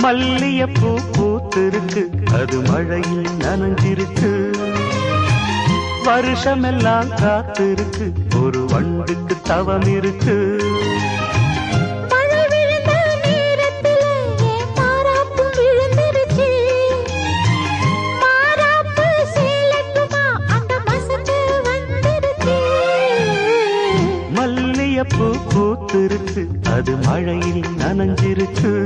மல்லியப்பூ பூத்திருக்கு, அது மழையில் நனைஞ்சிருக்கு. வருஷமெல்லாம் காத்திருக்கு, ஒரு வண்டுக்கு தவம் இருக்கு. மல்லியப்பூ பூத்திருக்கு, அது மழையில் நனைஞ்சிருக்கு.